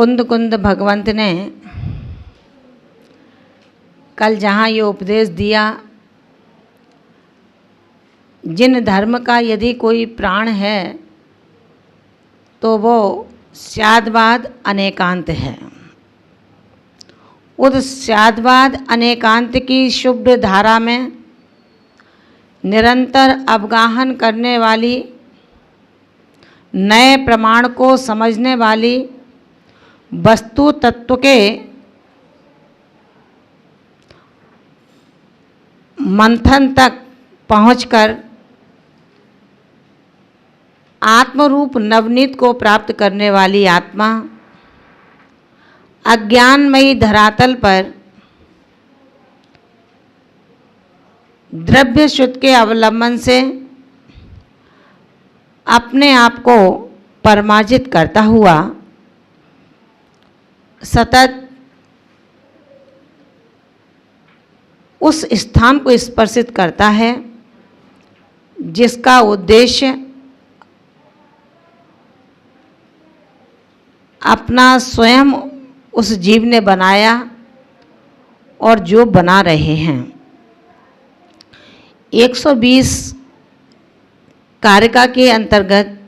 कुंद कुंद भगवंत ने कल जहाँ ये उपदेश दिया, जिन धर्म का यदि कोई प्राण है तो वो स्यादवाद अनेकांत है। उस स्यादवाद अनेकांत की शुभ्र धारा में निरंतर अवगाहन करने वाली, नए प्रमाण को समझने वाली, वस्तु तत्व के मंथन तक पहुंचकर आत्मरूप नवनीत को प्राप्त करने वाली आत्मा अज्ञानमयी धरातल पर द्रव्य शुद्ध के अवलंबन से अपने आप को परमार्जित करता हुआ सतत उस स्थान को स्पर्शित करता है जिसका उद्देश्य अपना स्वयं उस जीव ने बनाया और जो बना रहे हैं। 120 कारिका के अंतर्गत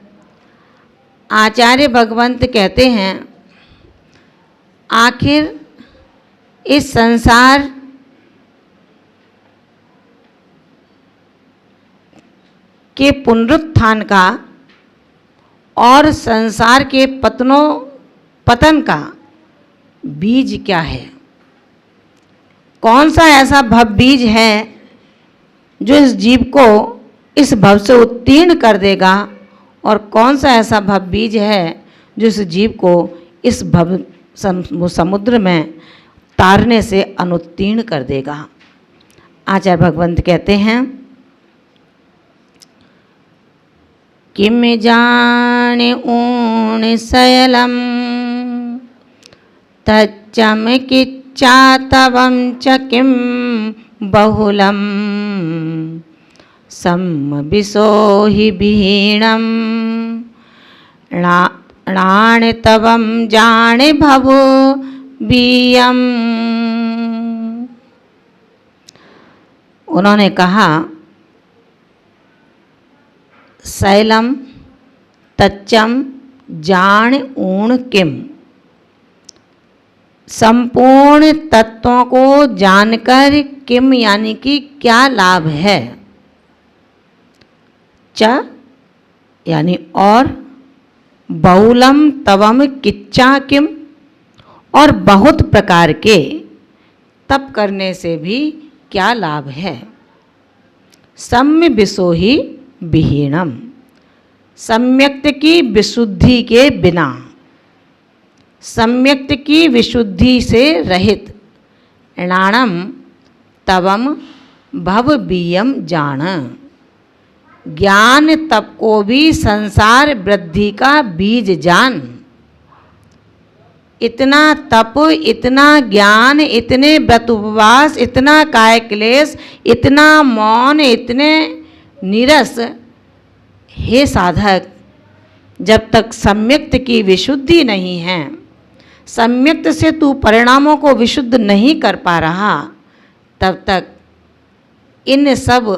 आचार्य भगवंत कहते हैं, आखिर इस संसार के पुनरुत्थान का और संसार के पतन का बीज क्या है? कौन सा ऐसा भव बीज है जो इस जीव को इस भव से उत्तीर्ण कर देगा, और कौन सा ऐसा भव बीज है जो इस जीव को इस भव समुद्र में तारने से अनुत्तीर्ण कर देगा? आचार्य भगवंत कहते हैं, किम जाने ऊण सयलम तच्चम किच्चा तवं च किम बहुलम सम्मबिसो हि विहीणम णाण तवं जाने भवो बीयम। उन्होंने कहा, शैलम तच्चम जान ऊण किम, संपूर्ण तत्वों को जानकर किम यानी कि क्या लाभ है, च यानी और, बहुलम तवम किच्चा किम, और बहुत प्रकार के तप करने से भी क्या लाभ है। सम्य विशोहि विहीणम, सम्यक्त की विशुद्धि के बिना, सम्यक्त की विशुद्धि से रहित, णाणम तवम भव बीयम जान, ज्ञान तप को भी संसार वृद्धि का बीज जान। इतना तप, इतना ज्ञान, इतने व्रत उपवास, इतना काय क्लेश, इतना मौन, इतने नीरस, हे साधक, जब तक सम्यक्त की विशुद्धि नहीं है, सम्यक्त से तू परिणामों को विशुद्ध नहीं कर पा रहा, तब तक इन सब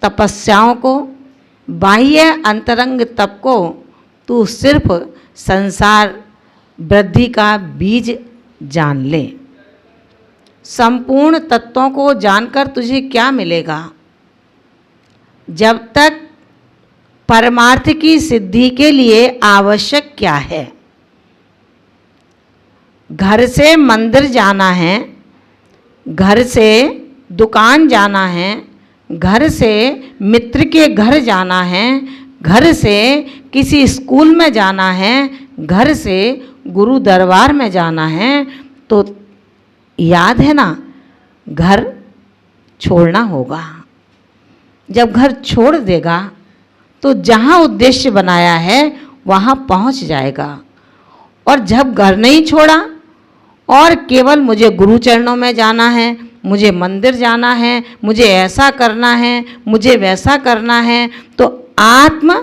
तपस्याओं को, बाह्य अंतरंग तप को तू सिर्फ संसार वृद्धि का बीज जान ले। संपूर्ण तत्वों को जानकर तुझे क्या मिलेगा? जब तक परमार्थ की सिद्धि के लिए आवश्यक क्या है? घर से मंदिर जाना है, घर से दुकान जाना है, घर से मित्र के घर जाना है, घर से किसी स्कूल में जाना है, घर से गुरु दरबार में जाना है, तो याद है ना, घर छोड़ना होगा। जब घर छोड़ देगा तो जहाँ उद्देश्य बनाया है वहाँ पहुँच जाएगा। और जब घर नहीं छोड़ा और केवल मुझे गुरु चरणों में जाना है, मुझे मंदिर जाना है, मुझे ऐसा करना है, मुझे वैसा करना है, तो आत्म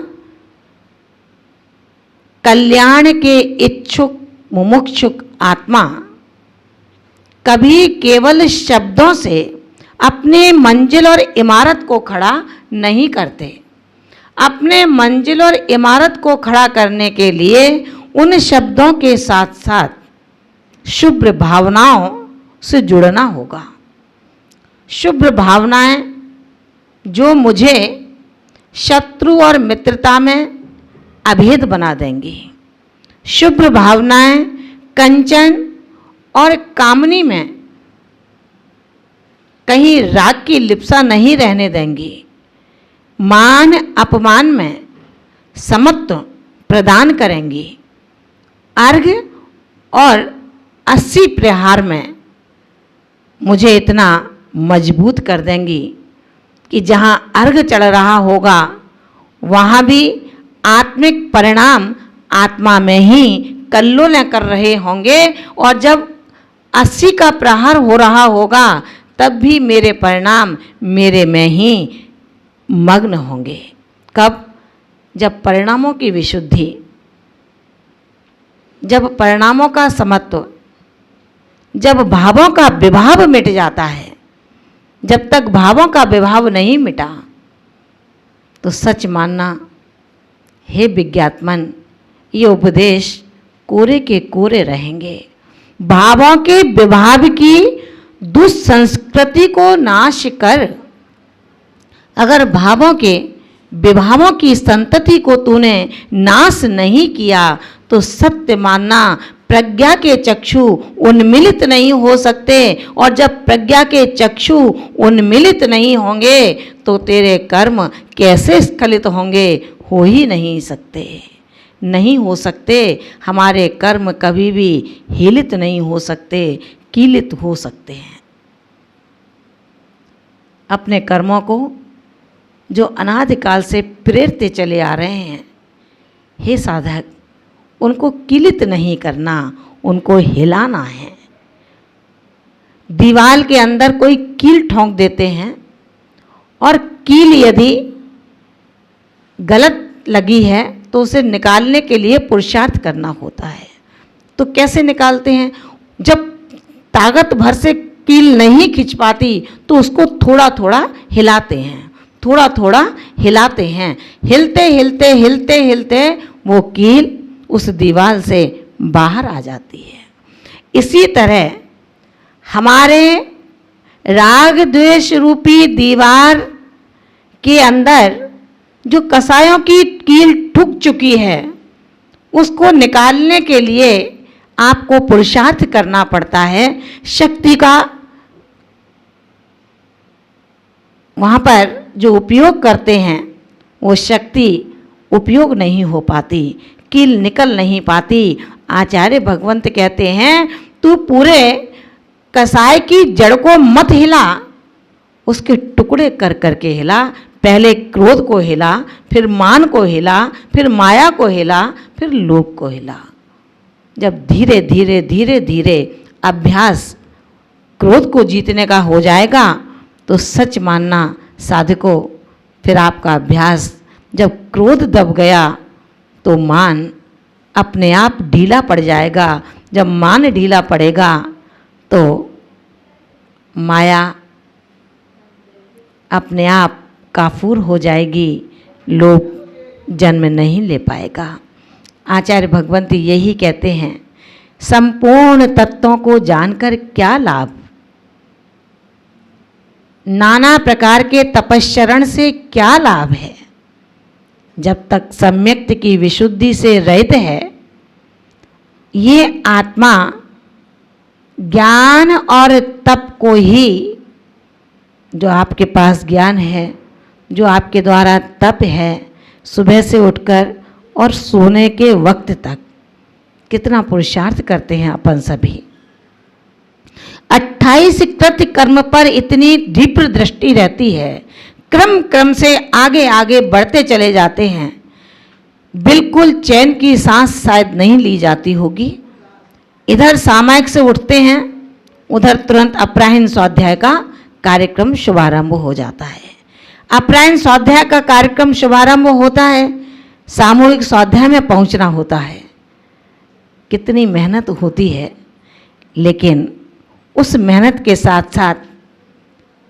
कल्याण के इच्छुक मुमुक्षुक आत्मा कभी केवल शब्दों से अपने मंजिल और इमारत को खड़ा नहीं करते। अपने मंजिल और इमारत को खड़ा करने के लिए उन शब्दों के साथ साथ शुभ भावनाओं से जुड़ना होगा। शुभ भावनाएं जो मुझे शत्रु और मित्रता में अभेद बना देंगी। शुभ भावनाएं कंचन और कामनी में कहीं राग की लिप्सा नहीं रहने देंगी। मान अपमान में समत्व प्रदान करेंगी। अर्घ और 80 प्रहार में मुझे इतना मजबूत कर देंगी कि जहाँ अर्घ चढ़ रहा होगा वहाँ भी आत्मिक परिणाम आत्मा में ही कल्लोल कर रहे होंगे, और जब 80 का प्रहार हो रहा होगा तब भी मेरे परिणाम मेरे में ही मग्न होंगे। कब? जब परिणामों की विशुद्धि, जब परिणामों का समत्व, जब भावों का विभाव मिट जाता है। जब तक भावों का विभाव नहीं मिटा तो सच मानना, हे विज्ञात्मन, ये उपदेश कोरे के कोरे रहेंगे। भावों के विभाव की दुष्संस्कृति को नाश कर, अगर भावों के विभावों की संतति को तूने नाश नहीं किया तो सत्य मानना, प्रज्ञा के चक्षु उन्मिलित नहीं हो सकते, और जब प्रज्ञा के चक्षु उन्मिलित नहीं होंगे तो तेरे कर्म कैसे स्खलित होंगे? हो ही नहीं सकते, नहीं हो सकते। हमारे कर्म कभी भी हिलित नहीं हो सकते, कीलित हो सकते हैं। अपने कर्मों को जो अनादिकाल से प्रेरते चले आ रहे हैं, हे साधक, उनको कीलित नहीं करना, उनको हिलाना है। दीवार के अंदर कोई कील ठोंक देते हैं और कील यदि गलत लगी है तो उसे निकालने के लिए पुरुषार्थ करना होता है। तो कैसे निकालते हैं? जब ताकत भर से कील नहीं खिंच पाती तो उसको थोड़ा थोड़ा हिलाते हैं, थोड़ा थोड़ा हिलाते हैं। हिलते हिलते हिलते हिलते वो कील उस दीवार से बाहर आ जाती है। इसी तरह हमारे राग द्वेष रूपी दीवार के अंदर जो कसायों की कील ठुक चुकी है, उसको निकालने के लिए आपको पुरुषार्थ करना पड़ता है। शक्ति का वहाँ पर जो उपयोग करते हैं वो शक्ति उपयोग नहीं हो पाती, कील निकल नहीं पाती। आचार्य भगवंत कहते हैं तू पूरे कसाय की जड़ को मत हिला, उसके टुकड़े कर करके हिला। पहले क्रोध को हिला, फिर मान को हिला, फिर माया को हिला, फिर लोभ को हिला। जब धीरे धीरे धीरे धीरे अभ्यास क्रोध को जीतने का हो जाएगा तो सच मानना साधको, फिर आपका अभ्यास, जब क्रोध दब गया तो मान अपने आप ढीला पड़ जाएगा। जब मान ढीला पड़ेगा तो माया अपने आप काफूर हो जाएगी, लोभ जन्म नहीं ले पाएगा। आचार्य भगवंत यही कहते हैं, संपूर्ण तत्वों को जानकर क्या लाभ, नाना प्रकार के तपश्चरण से क्या लाभ है। जब तक सम्यक्त की विशुद्धि से रहित है, ये आत्मा ज्ञान और तप को ही, जो आपके पास ज्ञान है, जो आपके द्वारा तप है, सुबह से उठकर और सोने के वक्त तक कितना पुरुषार्थ करते हैं अपन सभी। 28 कृत्य कर्म पर इतनी दीप्र दृष्टि रहती है, क्रम क्रम से आगे आगे बढ़ते चले जाते हैं। बिल्कुल चैन की सांस शायद नहीं ली जाती होगी। इधर सामायिक से उठते हैं, उधर तुरंत अपराह्न स्वाध्याय का कार्यक्रम शुभारंभ हो जाता है। अपराह्न स्वाध्याय का कार्यक्रम शुभारंभ होता है, सामूहिक स्वाध्याय में पहुंचना होता है। कितनी मेहनत होती है, लेकिन उस मेहनत के साथ साथ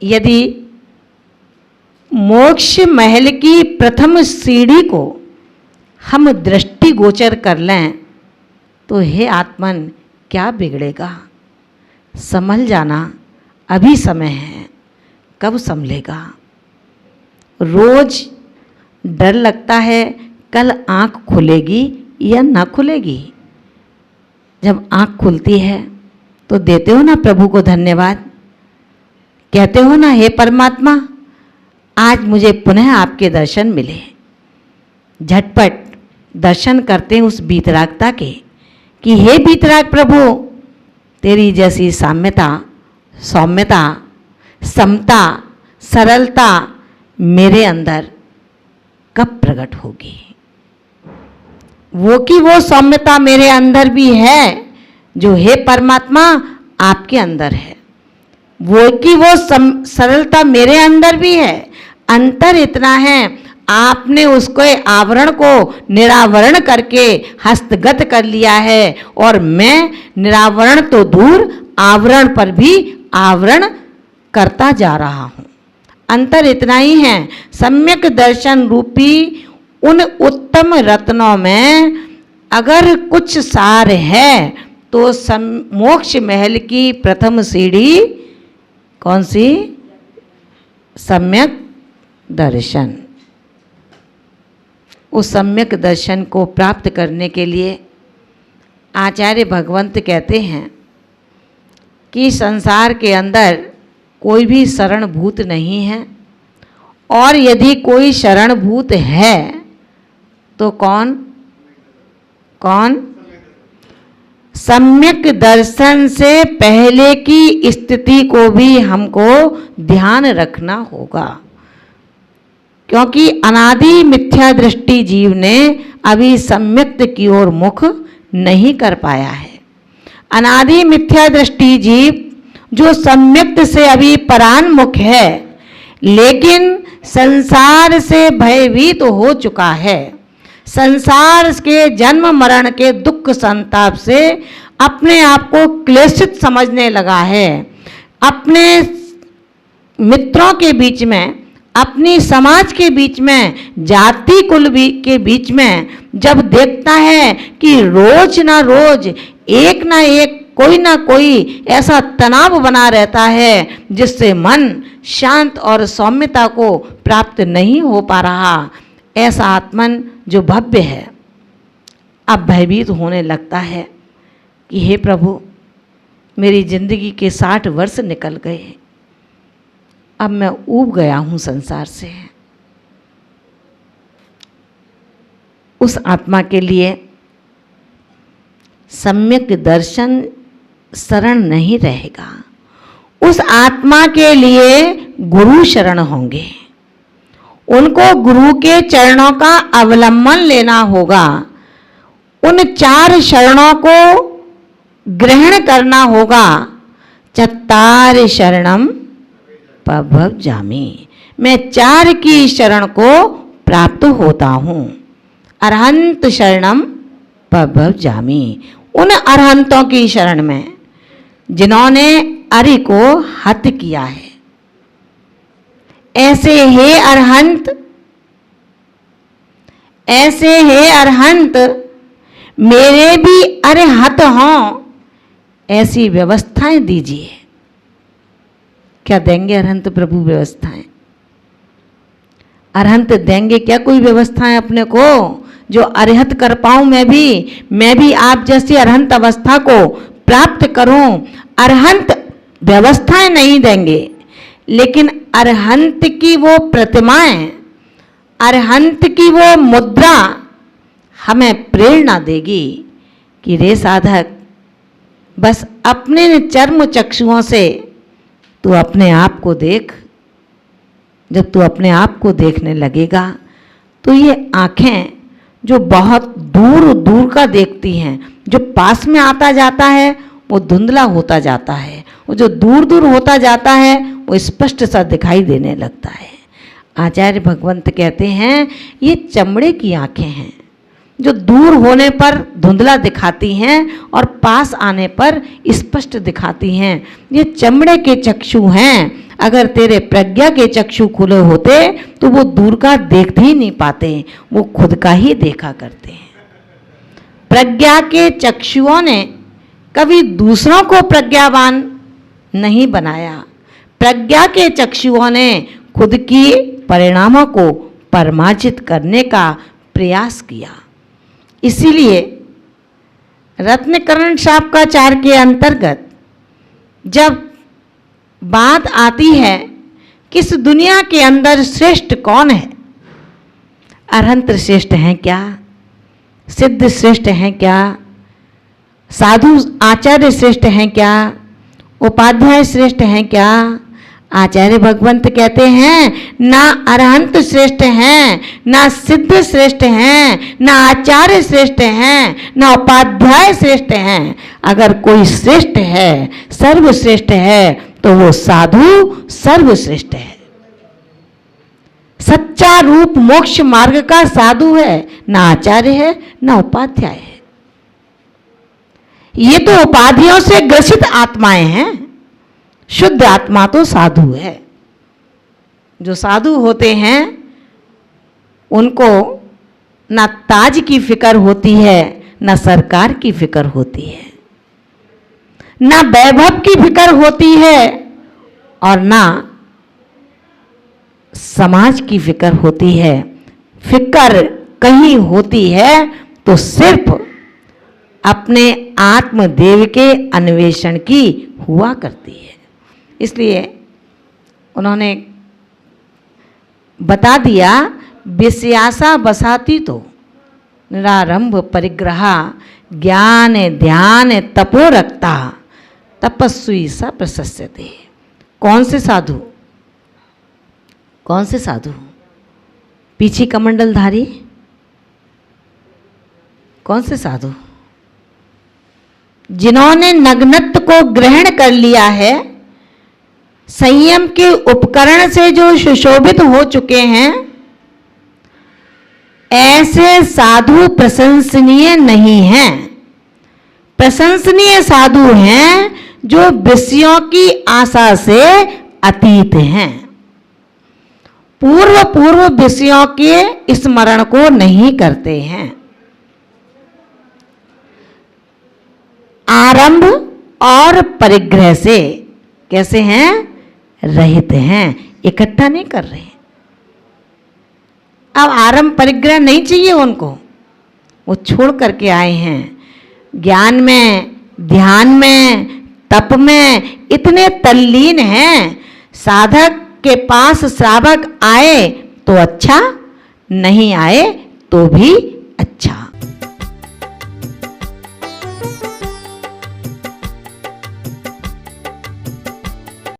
यदि मोक्ष महल की प्रथम सीढ़ी को हम दृष्टिगोचर कर लें तो हे आत्मन क्या बिगड़ेगा। संभल जाना, अभी समय है, कब संभलेगा। रोज डर लगता है कल आँख खुलेगी या ना खुलेगी। जब आँख खुलती है तो देते हो ना प्रभु को धन्यवाद, कहते हो ना हे परमात्मा आज मुझे पुनः आपके दर्शन मिले। झटपट दर्शन करते हैं उस बीतरागता के कि हे बीतराग प्रभु, तेरी जैसी साम्यता, सौम्यता, समता, सरलता मेरे अंदर कब प्रकट होगी। वो की वो सौम्यता मेरे अंदर भी है जो हे परमात्मा आपके अंदर है। वो की वो सरलता मेरे अंदर भी है। अंतर इतना है आपने उसको आवरण को निरावरण करके हस्तगत कर लिया है और मैं निरावरण तो दूर आवरण पर भी आवरण करता जा रहा हूँ। अंतर इतना ही है। सम्यक दर्शन रूपी उन उत्तम रत्नों में अगर कुछ सार है तो मोक्ष महल की प्रथम सीढ़ी कौन सी? सम्यक दर्शन। उस सम्यक दर्शन को प्राप्त करने के लिए आचार्य भगवंत कहते हैं कि संसार के अंदर कोई भी शरणभूत नहीं है, और यदि कोई शरणभूत है तो कौन? सम्यक दर्शन से पहले की स्थिति को भी हमको ध्यान रखना होगा, क्योंकि अनादि मिथ्या दृष्टि जीव ने अभी सम्यक्त की ओर मुख नहीं कर पाया है। अनादि मिथ्या दृष्टि जीव जो सम्यक्त से अभी परान्मुख है, लेकिन संसार से भयभीत हो चुका है। संसार के जन्म मरण के दुख संताप से अपने आप को क्लेशित समझने लगा है। अपने मित्रों के बीच में, अपनी समाज के बीच में, जाति कुल के बीच में जब देखता है कि रोज ना रोज एक ना एक कोई ना कोई ऐसा तनाव बना रहता है जिससे मन शांत और सौम्यता को प्राप्त नहीं हो पा रहा, ऐसा आत्मन जो भव्य है अब भयभीत होने लगता है कि हे प्रभु, मेरी जिंदगी के 60 वर्ष निकल गए, अब मैं ऊब गया हूँ संसार से। उस आत्मा के लिए सम्यक दर्शन शरण नहीं रहेगा। उस आत्मा के लिए गुरु शरण होंगे। उनको गुरु के चरणों का अवलंबन लेना होगा। उन 4 शरणों को ग्रहण करना होगा। चत्तार शरणम प्रभव्जामि, मैं 4 की शरण को प्राप्त होता हूँ। अरहंत शरणम प्रभव्जामि, उन अरहंतों की शरण में जिन्होंने अरि को हत किया है। ऐसे हे अरहंत, ऐसे हे अरहंत मेरे भी अरहत हों, ऐसी व्यवस्थाएं दीजिए। क्या देंगे अरहंत प्रभु व्यवस्थाएं? अरहंत देंगे क्या कोई व्यवस्थाएं अपने को जो अरहत कर पाऊं? मैं भी आप जैसी अरहंत अवस्था को प्राप्त करूं। अरहंत व्यवस्थाएं नहीं देंगे, लेकिन अरहंत की वो प्रतिमाएं, अरहंत की वो मुद्रा हमें प्रेरणा देगी कि रे साधक, बस अपने चर्म चक्षुओं से तू अपने आप को देख। जब तू अपने आप को देखने लगेगा तो ये आँखें जो बहुत दूर दूर का देखती हैं, जो पास में आता जाता है वो धुंधला होता जाता है, वो जो दूर दूर होता जाता है वो स्पष्ट सा दिखाई देने लगता है। आचार्य भगवंत कहते हैं ये चमड़े की आँखें हैं, जो दूर होने पर धुंधला दिखाती हैं और पास आने पर स्पष्ट दिखाती हैं। ये चमड़े के चक्षु हैं। अगर तेरे प्रज्ञा के चक्षु खुले होते तो वो दूर का देखते ही नहीं पाते, वो खुद का ही देखा करते हैं। प्रज्ञा के चक्षुओं ने कभी दूसरों को प्रज्ञावान नहीं बनाया। प्रज्ञा के चक्षुओं ने खुद की परिणामों को परमार्जित करने का प्रयास किया। इसीलिए रत्नकरण शापकाचार के अंतर्गत जब बात आती है कि इस दुनिया के अंदर श्रेष्ठ कौन है, अरहंत श्रेष्ठ हैं क्या, सिद्ध श्रेष्ठ हैं क्या, साधु आचार्य श्रेष्ठ हैं क्या, उपाध्याय श्रेष्ठ हैं क्या, आचार्य भगवंत कहते हैं ना अरहंत श्रेष्ठ हैं, ना सिद्ध श्रेष्ठ हैं, ना आचार्य श्रेष्ठ हैं, ना उपाध्याय श्रेष्ठ हैं। अगर कोई श्रेष्ठ है, सर्वश्रेष्ठ है, तो वो साधु सर्वश्रेष्ठ है। सच्चा रूप मोक्ष मार्ग का साधु है, ना आचार्य है, ना उपाध्याय है। ये तो उपाधियों से ग्रसित आत्माएं हैं, शुद्ध आत्मा तो साधु है। जो साधु होते हैं उनको ना ताज की फिक्र होती है, ना सरकार की फिक्र होती है, ना वैभव की फिक्र होती है और ना समाज की फिक्र होती है। फिक्र कहीं होती है तो सिर्फ अपने आत्मदेव के अन्वेषण की हुआ करती है। इसलिए उन्होंने बता दिया, विषयासा बसाती तो निरारंभ परिग्रह ज्ञान ध्यान तपो रखता तपस्वी सा प्रशस्यते। कौन से साधु, कौन से साधु? पीछे कमंडलधारी कौन से साधु? जिन्होंने नग्नत्व को ग्रहण कर लिया है, संयम के उपकरण से जो सुशोभित हो चुके हैं, ऐसे साधु प्रशंसनीय नहीं हैं। प्रशंसनीय साधु हैं जो विषयों की आशा से अतीत हैं, पूर्व विषयों के स्मरण को नहीं करते हैं, आरंभ और परिग्रह से कैसे हैं? रहित हैं, इकट्ठा नहीं कर रहे हैं। अब आरंभ परिग्रह नहीं चाहिए उनको, वो छोड़ करके आए हैं। ज्ञान में, ध्यान में, तप में इतने तल्लीन हैं, साधक के पास श्रावक आए तो अच्छा, नहीं आए तो भी